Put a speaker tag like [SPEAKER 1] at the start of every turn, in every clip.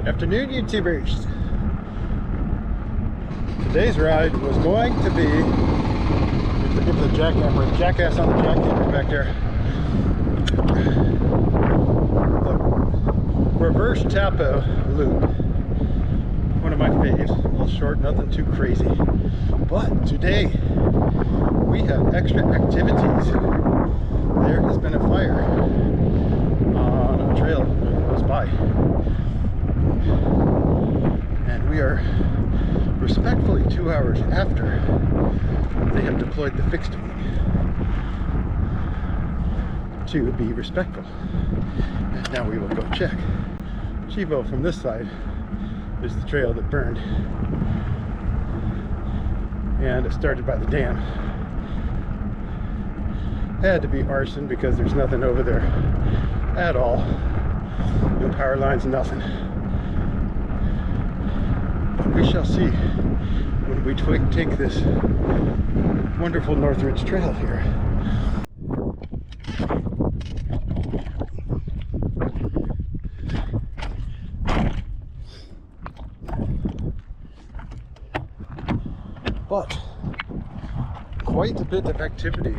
[SPEAKER 1] Afternoon, YouTubers. Today's ride was going to be, forgive the jackhammer, jackass on the jackhammer back there. The reverse Tapo loop. One of my faves. A little short, nothing too crazy. But today we have extra activities. There has been a fire on a trail close by. And we are respectfully 2 hours after they have deployed the fixed wing to be respectful. And now we will go check. Chivo from this side is the trail that burned, and it started by the dam. Had to be arson because there's nothing over there at all. No power lines, nothing. But we shall see when we take this wonderful Northridge Trail here. But quite a bit of activity.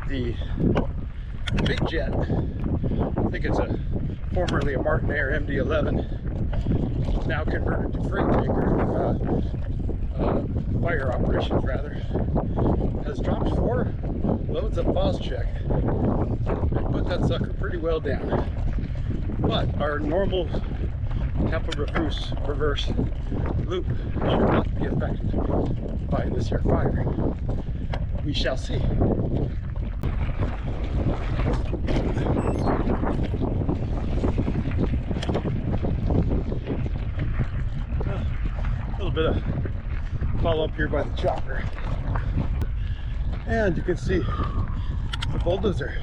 [SPEAKER 1] The big jet, I think it's formerly a Martinair MD-11, now converted to freight tanker, fire operations rather, has dropped 4 loads of Phos-Chek and put that sucker pretty well down. But our normal Tapo reverse loop should not be affected by this here fire. We shall see. A little bit of follow up here by the chopper, and you can see the bulldozer.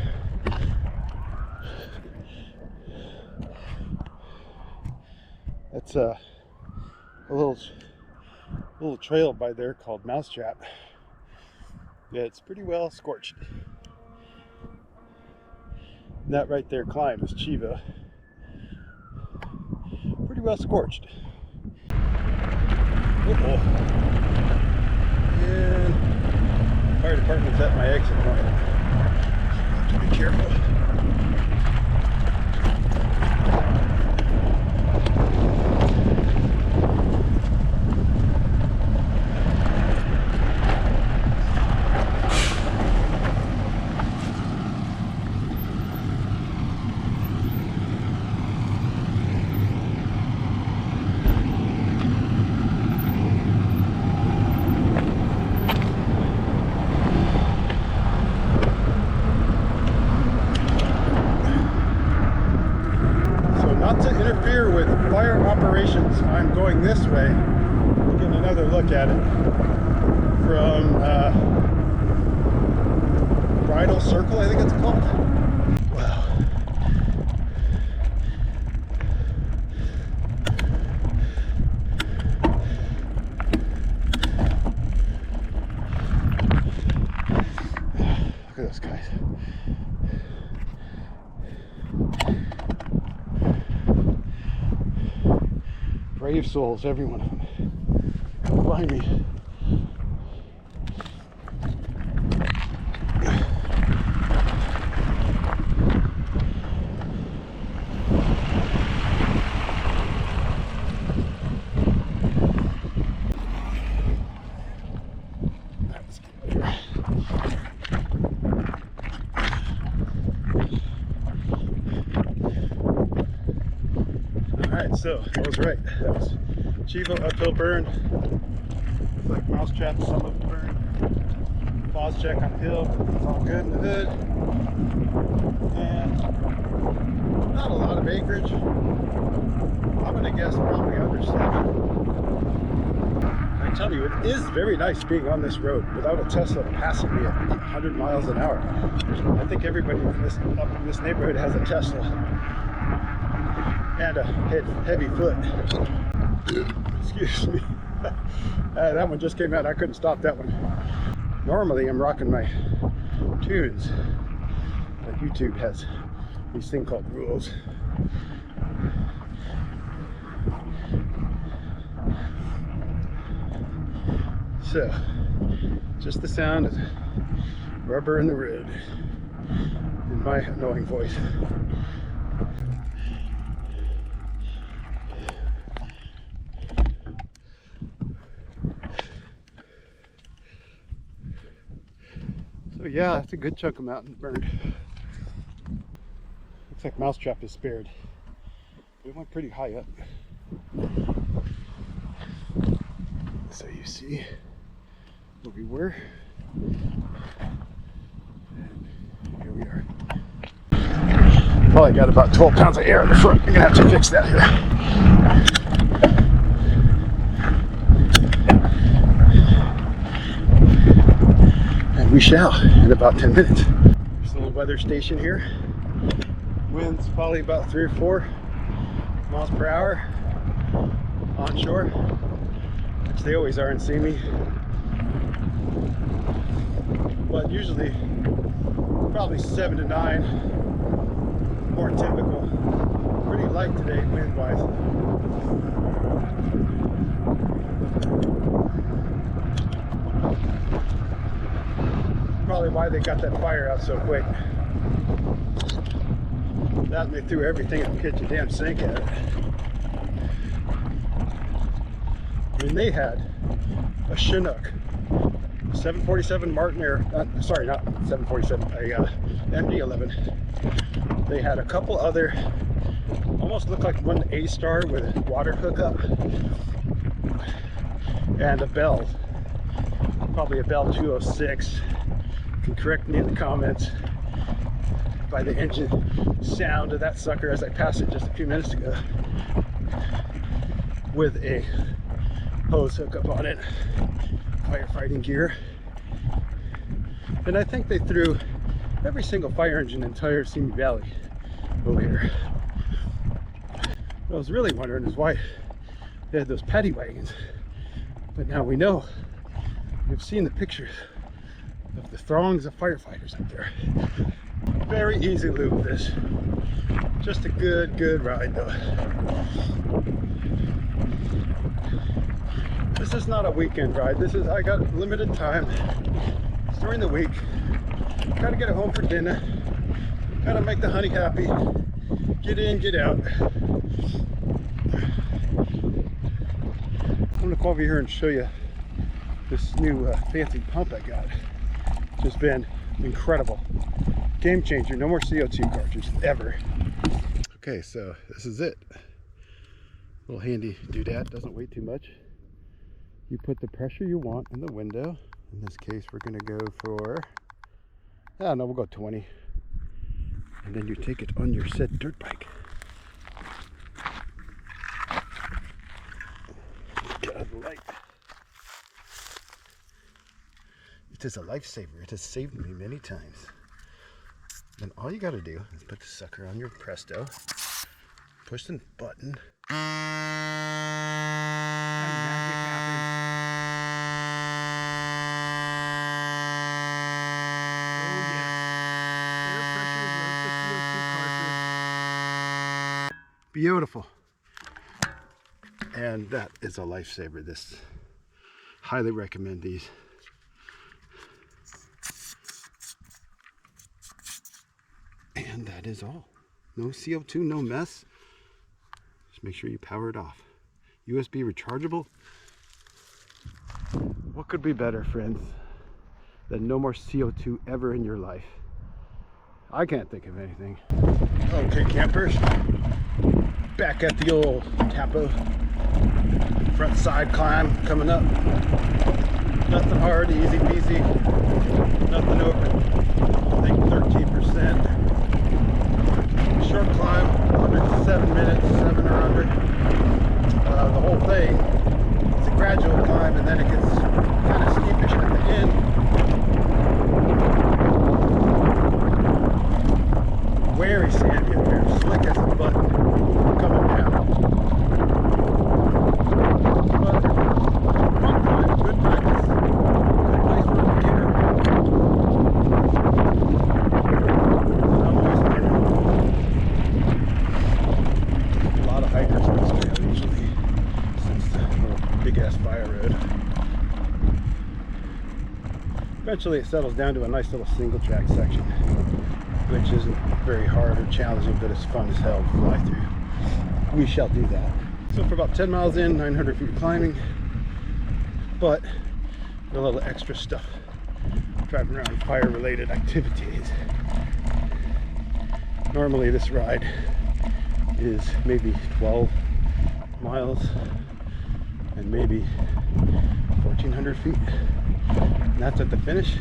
[SPEAKER 1] That's a little trail by there called Mousetrap. Yeah, it's pretty well scorched. And that right there climb is Chiva. Pretty well scorched. Uh-oh. And fire department's at my exit point. Have to be careful. With fire operations, I'm going this way. We'll get another look at it from Bridal Circle, I think it's called. Wow. Look at those guys. Brave souls, every one of them. Behind me. Alright, so I was right. That was Chivo uphill burn. Looks like Mousetrap summit burn. Phos-Chek on the hill, but it's all good in the hood. And not a lot of acreage. I'm gonna guess probably under 7. I tell you, it is very nice being on this road without a Tesla passing me at 100 miles an hour. I think everybody up in this neighborhood has a Tesla. And a heavy foot. Excuse me. That one just came out. I couldn't stop that one. Normally I'm rocking my tunes, but YouTube has these thing called rules. So, just the sound of rubber in the road and my annoying voice. So yeah, that's a good chunk of mountain burned. Looks like Mousetrap is spared. We went pretty high up. So you see where we were. And here we are. Probably got about 12 pounds of air in the front. I'm gonna have to fix that here. And we shall in about 10 minutes. There's a little weather station here. Winds probably about 3 or 4 miles per hour onshore, which they always are in Simi. But usually probably 7 to 9, more typical. Pretty light today wind-wise. Probably why they got that fire out so quick. That and they threw everything in the kitchen damn sink at it. I mean, they had a Chinook, 747 Martin Air, sorry, not 747, a MD-11. They had a couple other, almost looked like one A-Star with a water hookup, and a Bell, probably a Bell 206. You can correct me in the comments by the engine sound of that sucker as I passed it just a few minutes ago, with a hose hookup on it, firefighting gear. And I think they threw every single fire engine in the entire Simi Valley over here. What I was really wondering is why they had those paddy wagons, but now we know. We've seen the pictures of the throngs of firefighters up there. Very easy loop this. Just a good ride though. This is not a weekend ride. This is, I got limited time. It's during the week. Gotta get it home for dinner. Gotta make the honey happy. Get in, get out. I'm gonna come over here and show you this new fancy pump I got. Just been incredible. Game changer. No more CO2 cartridges ever. Okay, so this is it. Little handy doodad, doesn't weigh too much. You put the pressure you want in the window. In this case, we're gonna go for, I don't know, we'll go 20. And then you take it on your said dirt bike. Get out of the light. It is a lifesaver. It has saved me many times. Then all you gotta do is put the sucker on your Presto, push the button, and magic happens. Oh yes, air pressure loads the CO2 cartridge. Beautiful. And that is a lifesaver. This, highly recommend these. And that is all. No CO2, no mess. Just make sure you power it off. USB rechargeable. What could be better, friends, than no more CO2 ever in your life? I can't think of anything. Okay, campers. Back at the old Tapo. Front side climb coming up. Nothing hard, easy peasy. Nothing over, I think 13%. Short climb, under 7 minutes, 7 or under. The whole thing is a gradual climb, and then it gets kind of steepish at the end. Very sandy in here, slick as a button coming down. But fun climb, good practice, good place for a beginner. I'm always learning. A lot of hikers on this trail usually, since the little big ass fire road. Eventually it settles down to a nice little single track section, which isn't very hard or challenging, but it's fun as hell to fly through. We shall do that. So for about 10 miles in, 900 feet of climbing, but a little extra stuff driving around fire related activities. Normally this ride is maybe 12 miles and maybe 1,400 feet. And that's at the finish.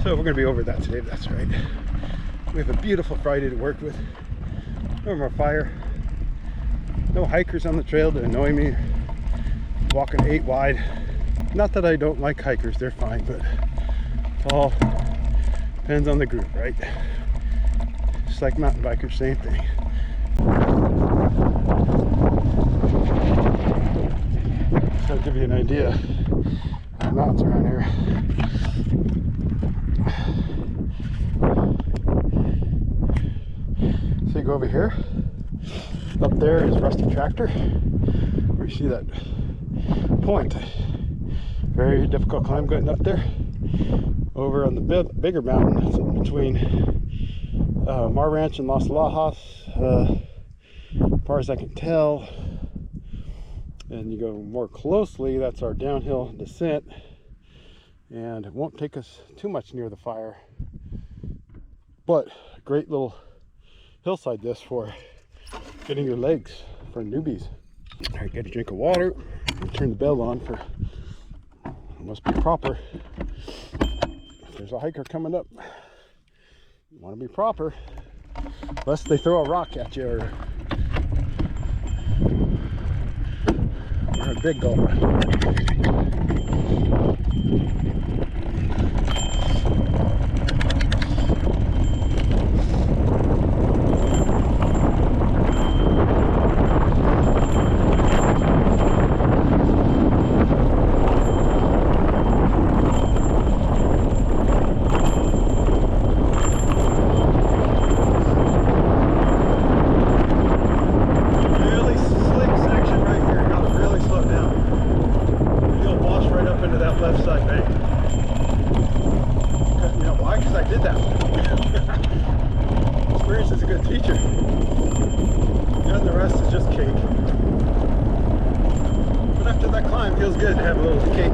[SPEAKER 1] So we're going to be over that today, but that's right. We have a beautiful Friday to work with. No more fire. No hikers on the trail to annoy me. Walking 8 wide. Not that I don't like hikers, they're fine, but it all depends on the group, right? Just like mountain bikers, same thing. So to give you an idea of the mountains around here. So you go over here. Up there is Rusty Tractor. Where you see that point. Very difficult climb getting up there. Over on the bigger mountain, that's in between Mar Ranch and Los Lajas, as far as I can tell. And you go more closely, that's our downhill descent, and it won't take us too much near the fire, but a great little hillside this for getting your legs for newbies. All right, get a drink of water and turn the bell on for, it must be proper. If there's a hiker coming up, you want to be proper, lest they throw a rock at you or a big gulper. Feels good to have a little cake.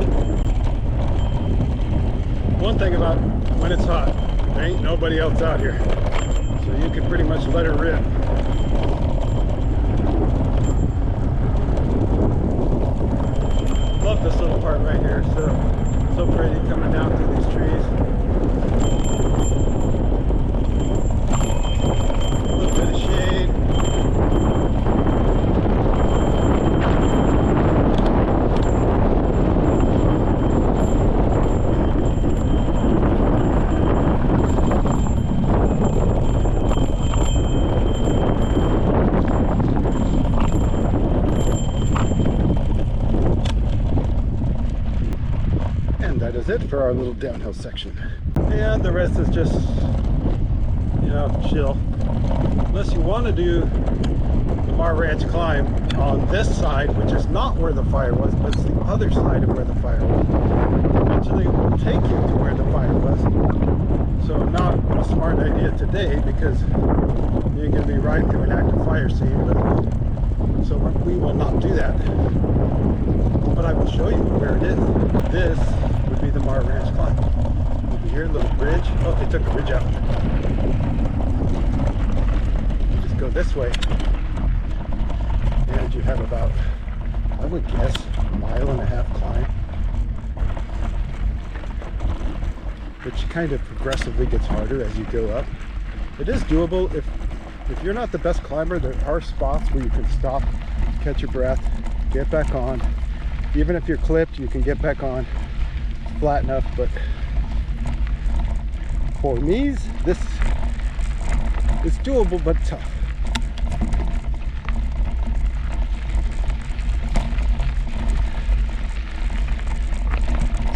[SPEAKER 1] One thing about when it's hot, there ain't nobody else out here, so you can pretty much let her rip. Love this little part right here. So pretty coming down through these trees. A little bit of shade. That is it for our little downhill section, and the rest is just, you know, chill. Unless you want to do the Mar Ranch climb on this side, which is not where the fire was, but it's the other side of where the fire was. Eventually it will take you to where the fire was. So not a smart idea today, because you're going to be riding through an active fire scene, but so we will not do that. But I will show you where it is. This would be the Mar Ranch climb. Over here, little bridge. Oh, they took the bridge out. You just go this way, and you have about, I would guess, a 1.5 mile climb, which kind of progressively gets harder as you go up. It is doable. If you're not the best climber, there are spots where you can stop, catch your breath, get back on. Even if you're clipped, you can get back on. It's flat enough, but for me, this is doable but tough.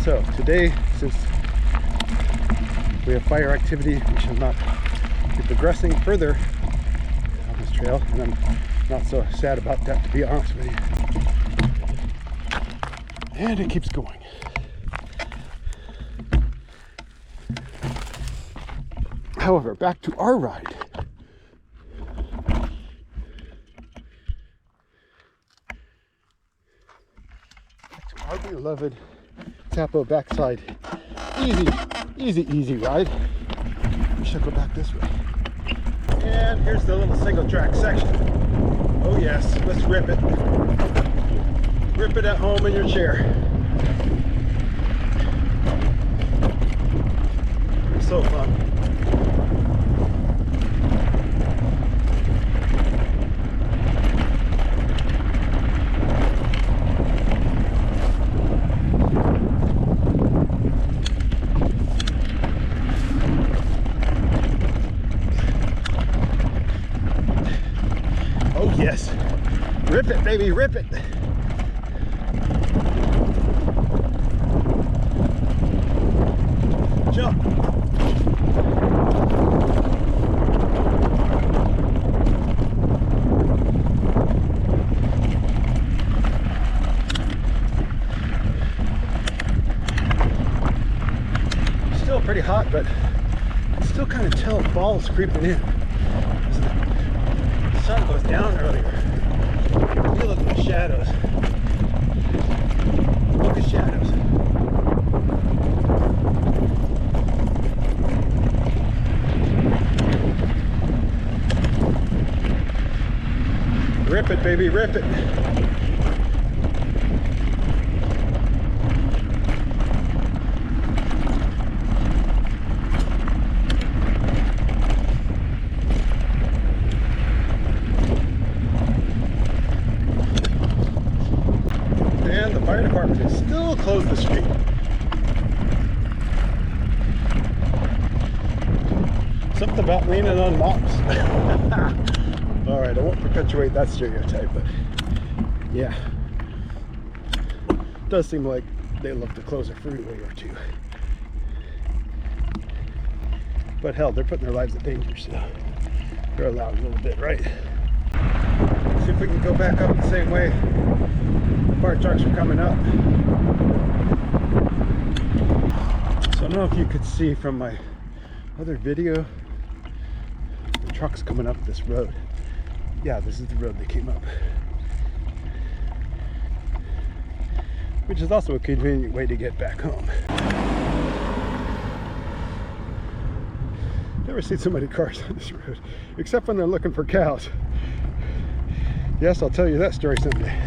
[SPEAKER 1] So today, since we have fire activity, we shall not be progressing further on this trail, and I'm not so sad about that, to be honest with you. And it keeps going. However, back to our ride. Back to our beloved Tapo backside. Easy ride. We should go back this way. And here's the little single track section. Oh yes, let's rip it. Rip it at home in your chair. It's so fun. Oh yes, rip it baby, rip it. Jump. Still pretty hot, but I can still kind of tell fall's creeping in. The sun goes down earlier. You look at the shadows. Look at shadows. Rip it, baby, rip it. And the fire department is still closed the street. Something about leaning on mops. All right, I won't perpetuate that stereotype, but yeah, it does seem like they love to close a freeway or two. But hell, they're putting their lives in danger, so they're allowed a little bit, right? See if we can go back up the same way. The fire trucks are coming up. So I don't know if you could see from my other video, the trucks coming up this road. Yeah, this is the road they came up. Which is also a convenient way to get back home. Never seen so many cars on this road, except when they're looking for cows. Yes, I'll tell you that story someday.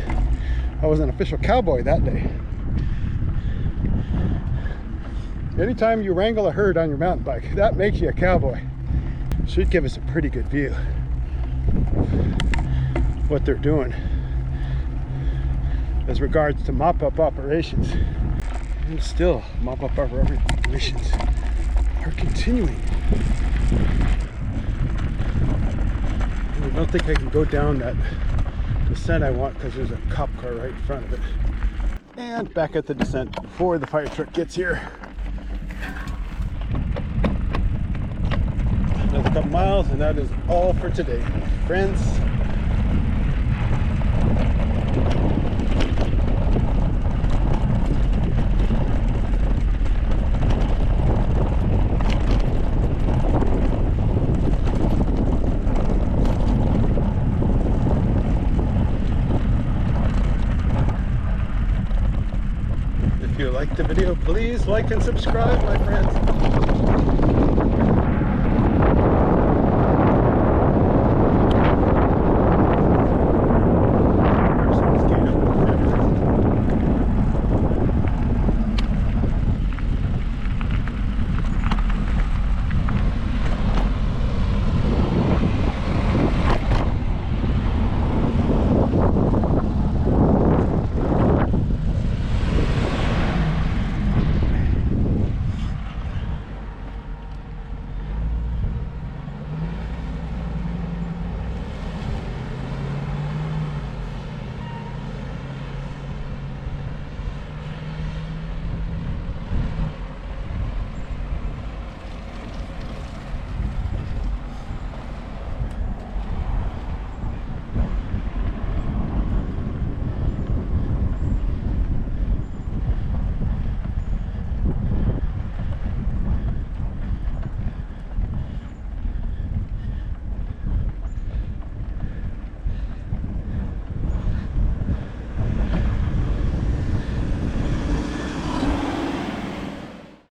[SPEAKER 1] I was an official cowboy that day. Anytime you wrangle a herd on your mountain bike, that makes you a cowboy. Should give us a pretty good view what they're doing as regards to mop-up operations. And still, mop-up operations are continuing. And I don't think I can go down that descent I want because there's a cop car right in front of it. And back at the descent before the fire truck gets here. Another couple miles, and that is all for today, friends. If you liked the video, please like and subscribe, my friends.